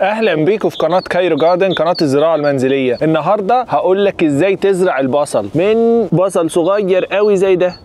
اهلا بيكم في قناه كايرو جاردن، قناه الزراعه المنزليه. النهارده هقول لك ازاي تزرع البصل من بصل صغير قوي زي ده.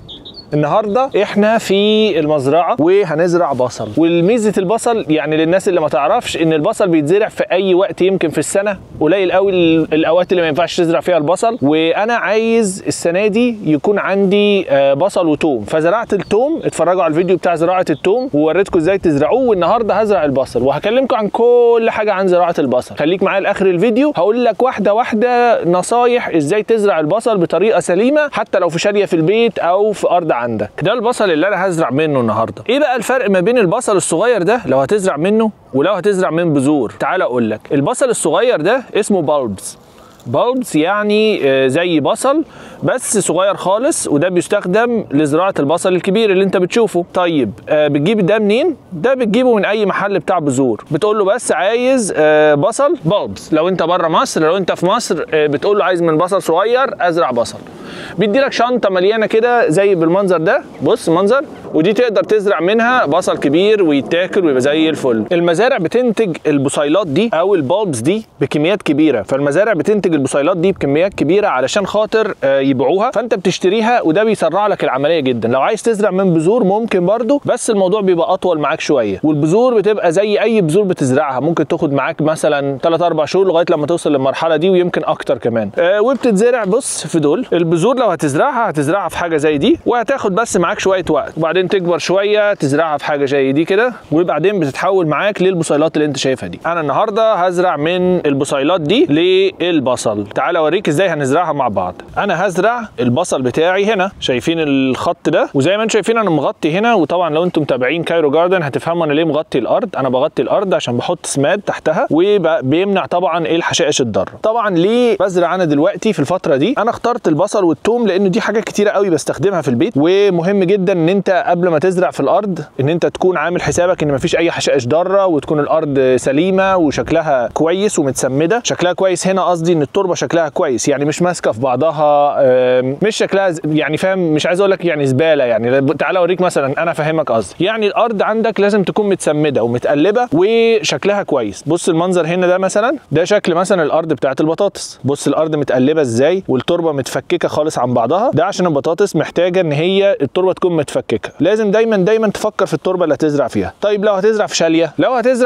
النهارده احنا في المزرعه وهنزرع بصل، والميزه البصل يعني للناس اللي ما تعرفش ان البصل بيتزرع في اي وقت يمكن في السنه، قليل قوي الاوقات اللي ما ينفعش تزرع فيها البصل. وانا عايز السنه دي يكون عندي بصل وتوم، فزرعت التوم. اتفرجوا على الفيديو بتاع زراعه التوم ووريتكم ازاي تزرعوه، والنهارده هزرع البصل وهكلمكم عن كل حاجه عن زراعه البصل. خليك معايا لاخر الفيديو، هقول لك واحده واحده نصايح ازاي تزرع البصل بطريقه سليمه، حتى لو في شاليه في البيت او في ارض عندك. ده البصل اللي انا هزرع منه النهارده. ايه بقى الفرق ما بين البصل الصغير ده لو هتزرع منه ولو هتزرع من بذور؟ تعال اقول لك. البصل الصغير ده اسمه بالبز يعني زي بصل بس صغير خالص، وده بيستخدم لزراعه البصل الكبير اللي انت بتشوفه. طيب بتجيب ده منين؟ ده بتجيبه من اي محل بتاع بذور، بتقول له بس عايز بصل بالبز. لو انت بره مصر، لو انت في مصر بتقول له عايز من بصل صغير ازرع بصل. بيدي لك شنطه مليانه كده زي بالمنظر ده، بص منظر، ودي تقدر تزرع منها بصل كبير ويتاكل ويبقى زي الفل. المزارع بتنتج البصيلات دي او البالبز دي بكميات كبيره، فالمزارع بتنتج البصيلات دي بكميات كبيره علشان خاطر يبيعوها، فانت بتشتريها وده بيسرع لك العمليه جدا. لو عايز تزرع من بذور ممكن برضو، بس الموضوع بيبقى اطول معاك شويه، والبذور بتبقى زي اي بذور بتزرعها، ممكن تاخد معاك مثلا 3-4 شهور لغايه لما توصل للمرحله دي، ويمكن اكتر كمان. وبتتزرع بص في دول البذور. لو هتزرعها في حاجه زي دي، وهتاخد بس معاك شويه وقت، وبعدين تكبر شويه تزرعها في حاجه زي دي كده، وبعدين بتتحول معاك للبصيلات اللي انت شايفها دي. انا النهارده هزرع من البصيلات دي للبصل. تعال اوريك ازاي هنزرعها مع بعض. انا هزرع البصل بتاعي هنا، شايفين الخط ده، وزي ما انتم شايفين انا مغطي هنا. وطبعا لو انتم متابعين كايرو جاردن هتفهموا انا ليه مغطي الارض. انا بغطي الارض عشان بحط سماد تحتها وبيمنع طبعا الحشائش الضاره. طبعا ليه بزرع انا دلوقتي في الفتره دي؟ انا اخترت البصل والثوم لان دي حاجه كتيره قوي بستخدمها في البيت، ومهم جدا ان انت قبل ما تزرع في الارض ان انت تكون عامل حسابك ان مفيش اي حشائش ضاره، وتكون الارض سليمه وشكلها كويس ومتسمده. شكلها كويس هنا قصدي ان التربه شكلها كويس، يعني مش ماسكه في بعضها، مش شكلها يعني فاهم، مش عايز اقول لك يعني زباله. يعني تعالى اوريك مثلا، انا فاهمك قصدي. يعني الارض عندك لازم تكون متسمده ومتقلبه وشكلها كويس. بص المنظر هنا ده مثلا، ده شكل مثلا الارض بتاعت البطاطس. بص الارض متقلبه ازاي والتربه متفككه خالص عن بعضها. ده عشان البطاطس محتاجه ان هي التربه تكون متفككه. لازم دايما تفكر في التربه اللي هتزرع فيها. طيب لو هتزرع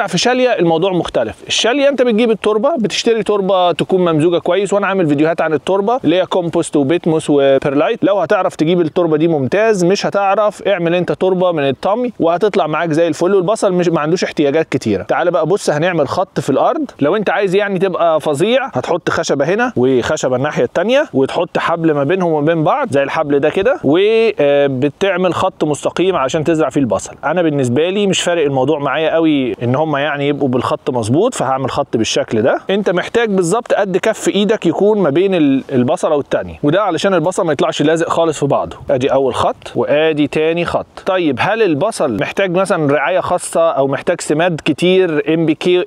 في شاليه، الموضوع مختلف. الشاليه انت بتجيب التربه، بتشتري تربه تكون ممزوجه كويس، وانا عامل فيديوهات عن التربه اللي هي كومبوست وبيتموس وبيرلايت. لو هتعرف تجيب التربه دي ممتاز، مش هتعرف اعمل انت تربه من الطمي وهتطلع معاك زي الفل. والبصل مش ما عندوش احتياجات كتيره. تعال بقى بص، هنعمل خط في الارض. لو انت عايز يعني تبقى فظيع هتحط خشبه هنا وخشبه الناحيه الثانيه، وتحط حبل ما بينهم وبين بعض زي الحبل ده كده، وبتعمل خط مستقيم عشان تزرع فيه البصل. انا بالنسبه لي مش فارق الموضوع معايا قوي ان هم يعني يبقوا بالخط مظبوط، فهعمل خط بالشكل ده. انت محتاج بالظبط قد كف ايدك يكون ما بين البصله والثانيه، وده علشان البصل ما يطلعش لازق خالص في بعضه. ادي اول خط وادي تاني خط. طيب هل البصل محتاج مثلا رعايه خاصه او محتاج سماد كتير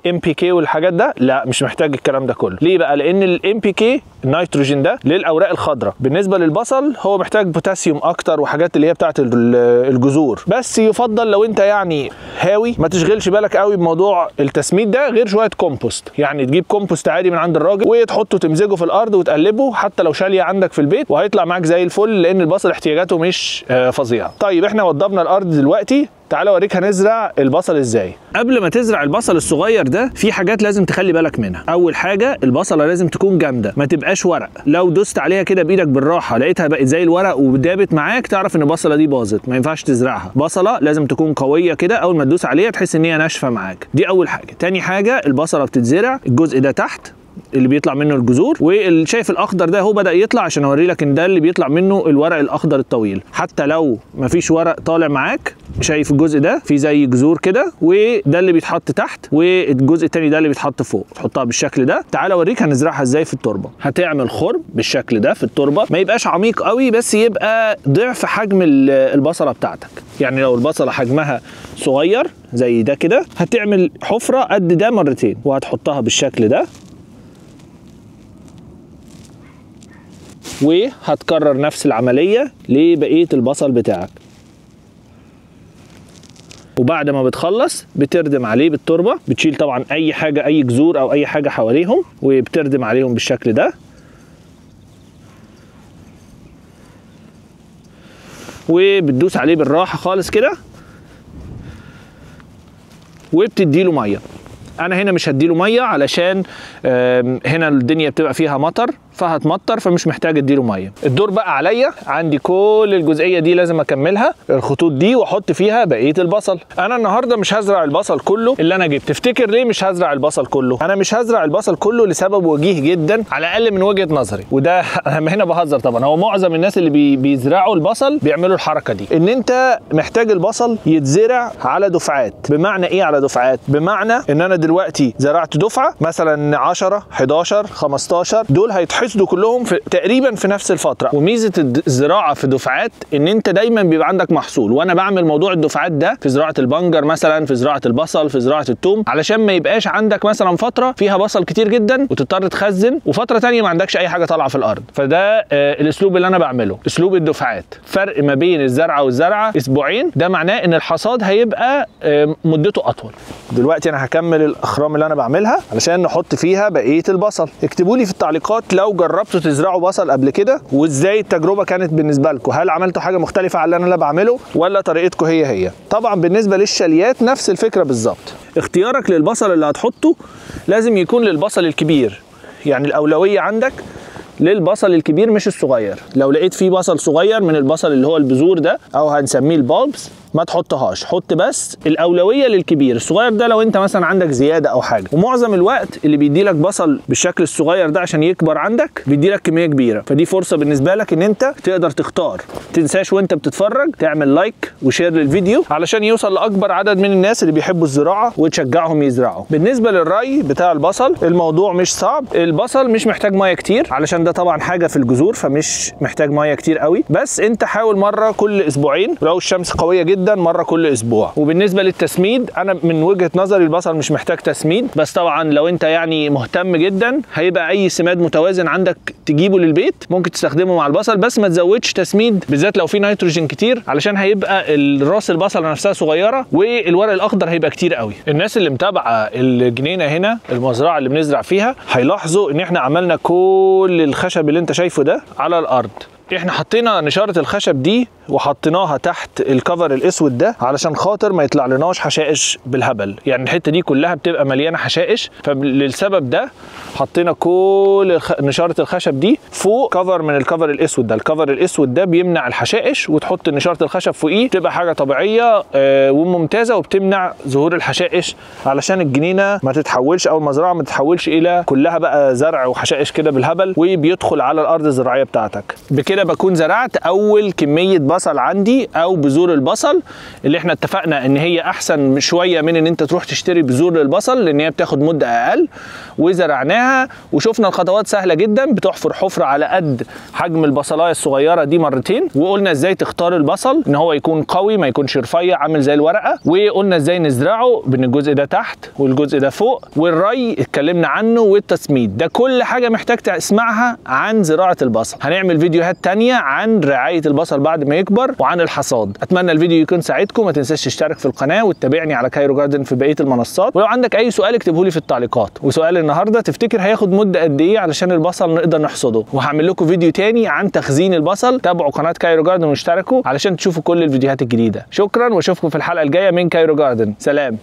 MPK والحاجات ده؟ لا، مش محتاج الكلام ده كله. ليه بقى؟ لان الMPK النيتروجين ده للاوراق الخضراء، بالنسبه للبصل هو محتاج بوتاسيوم اكتر وحاجات اللي هي بتاعت الجذور. بس يفضل لو انت يعني هاوي ما تشغلش بالك قوي بموضوع التسميد ده، غير شويه كومبوست. يعني تجيب كومبوست عادي من عند الراجل وتحطه تمزجه في الارض وتقلبه، حتى لو شاليه عندك في البيت، وهيطلع معاك زي الفل، لان البصل احتياجاته مش فظيعه. طيب احنا وضبنا الارض دلوقتي، تعالى اوريك هنزرع البصل ازاي. قبل ما تزرع البصل الصغير ده في حاجات لازم تخلي بالك منها. اول حاجه البصله لازم تكون جامده، ما تبقاش ورق. لو دوست عليها كده بايدك بالراحه لقيتها بقت زي الورق ودابت معاك، تعرف ان البصله دي باظت، ما ينفعش تزرعها. بصله لازم تكون قويه كده، اول ما تدوس عليها تحس ان هي ناشفه معاك. دي اول حاجه. تاني حاجه البصله بتتزرع الجزء ده تحت اللي بيطلع منه الجذور، والشايف الاخضر ده هو بدا يطلع عشان اوري لك ان ده اللي بيطلع منه الورق الاخضر الطويل. حتى لو مفيش ورق طالع معاك، شايف الجزء ده فيه زي جذور كده، وده اللي بيتحط تحت، والجزء التاني ده اللي بيتحط فوق. تحطها بالشكل ده. تعال اوريك هنزرعها ازاي في التربه. هتعمل خرم بالشكل ده في التربه، ما يبقاش عميق قوي، بس يبقى ضعف حجم البصله بتاعتك. يعني لو البصله حجمها صغير زي ده كده، هتعمل حفره قد ده مرتين، وهتحطها بالشكل ده، وهتكرر نفس العمليه لبقيه البصل بتاعك. وبعد ما بتخلص بتردم عليه بالتربه، بتشيل طبعا اي حاجه، اي جذور او اي حاجه حواليهم، وبتردم عليهم بالشكل ده، وبتدوس عليه بالراحه خالص كده، وبتديله ميه. انا هنا مش هديله ميه علشان هنا الدنيا بتبقى فيها مطر، فهتمطر، فمش محتاج اديله ميه. الدور بقى عليا، عندي كل الجزئيه دي لازم اكملها، الخطوط دي، واحط فيها بقيه البصل. انا النهارده مش هزرع البصل كله اللي انا جبت. تفتكر ليه مش هزرع البصل كله؟ انا مش هزرع البصل كله لسبب وجيه جدا على الاقل من وجهه نظري، وده انا هنا بهزر طبعا. هو معظم الناس اللي بيزرعوا البصل بيعملوا الحركه دي، ان انت محتاج البصل يتزرع على دفعات. بمعنى ايه على دفعات؟ بمعنى ان انا دلوقتي زرعت دفعه مثلا 10 11 15، دول هيتحصدوا كلهم تقريبا في نفس الفتره. وميزه الزراعه في دفعات ان انت دايما بيبقى عندك محصول. وانا بعمل موضوع الدفعات ده في زراعه البنجر مثلا، في زراعه البصل، في زراعه الثوم، علشان ما يبقاش عندك مثلا فتره فيها بصل كتير جدا وتضطر تخزن، وفتره ثانيه ما عندكش اي حاجه طالعه في الارض. فده الاسلوب اللي انا بعمله، اسلوب الدفعات. فرق ما بين الزرعه والزرعه اسبوعين، ده معناه ان الحصاد هيبقى مدته اطول. دلوقتي انا هكمل الاخرام اللي انا بعملها علشان نحط فيها بقيه البصل. اكتبوا لي في التعليقات لو جربتوا تزرعوا بصل قبل كده، وازاي التجربه كانت بالنسبه لكم. هل عملتوا حاجه مختلفه على اللي انا بعمله، ولا طريقتكم هي؟ طبعا بالنسبه للشاليات نفس الفكره بالظبط. اختيارك للبصل اللي هتحطه لازم يكون للبصل الكبير، يعني الاولويه عندك للبصل الكبير مش الصغير. لو لقيت فيه بصل صغير من البصل اللي هو البذور ده او هنسميه البالبس، ما تحطهاش، حط بس الاولويه للكبير. الصغير ده لو انت مثلا عندك زياده او حاجه. ومعظم الوقت اللي بيدي لك بصل بالشكل الصغير ده عشان يكبر عندك بيدي لك كميه كبيره، فدي فرصه بالنسبه لك ان انت تقدر تختار. تنساش وانت بتتفرج تعمل لايك وشير للفيديو علشان يوصل لاكبر عدد من الناس اللي بيحبوا الزراعه وتشجعهم يزرعوا. بالنسبه للري بتاع البصل الموضوع مش صعب. البصل مش محتاج ميه كتير علشان ده طبعا حاجه في الجذور، فمش محتاج ميه كتير قوي. بس انت حاول مره كل اسبوعين، ولو الشمس قويه جدا مره كل اسبوع. وبالنسبه للتسميد، انا من وجهه نظري البصل مش محتاج تسميد، بس طبعا لو انت يعني مهتم جدا هيبقى اي سماد متوازن عندك تجيبه للبيت ممكن تستخدمه مع البصل، بس ما تزودش تسميد بالذات لو في نيتروجين كتير، علشان هيبقى راس البصل نفسها صغيره والورق الاخضر هيبقى كتير قوي. الناس اللي متابعه الجنينه هنا، المزرعه اللي بنزرع فيها، هيلاحظوا ان احنا عملنا كل الخشب اللي انت شايفه ده على الارض. احنا حطينا نشاره الخشب دي وحطيناها تحت الكفر الاسود ده علشان خاطر ما يطلع لناش حشائش بالهبل. يعني الحته دي كلها بتبقى مليانه حشائش، فللسبب ده حطينا كل نشاره الخشب دي فوق كفر من الكفر الاسود ده. الكفر الاسود ده بيمنع الحشائش، وتحط نشاره الخشب فوقيه تبقى حاجه طبيعيه وممتازه، وبتمنع ظهور الحشائش علشان الجنينه ما تتحولش او المزرعه ما تتحولش الى كلها بقى زرع وحشائش كده بالهبل وبيدخل على الارض الزراعيه بتاعتك. بكده بكون زرعت اول كميه بصل عندي او بذور البصل اللي احنا اتفقنا ان هي احسن شويه من ان انت تروح تشتري بذور للبصل لان هي بتاخد مده اقل. وزرعناها وشفنا الخطوات سهله جدا. بتحفر حفره على قد حجم البصلايه الصغيره دي مرتين، وقلنا ازاي تختار البصل ان هو يكون قوي ما يكونش رفيع عامل زي الورقه، وقلنا ازاي نزرعه بين الجزء ده تحت والجزء ده فوق، والري اتكلمنا عنه، والتسميد. ده كل حاجه محتاج تسمعها عن زراعه البصل. هنعمل فيديوهات تانية عن رعايه البصل بعد ما يكبر وعن الحصاد. اتمنى الفيديو يكون ساعدكم. ما تنساش تشترك في القناه وتتابعني على كايرو جاردن في بقيه المنصات. ولو عندك اي سؤال اكتبه لي في التعليقات. وسؤال النهارده، تفتكر هياخد مده قد ايه علشان البصل نقدر نحصده؟ وهعمل لكم فيديو تاني عن تخزين البصل. تابعوا قناه كايرو جاردن واشتركوا علشان تشوفوا كل الفيديوهات الجديده. شكرا واشوفكم في الحلقه الجايه من كايرو جاردن. سلام.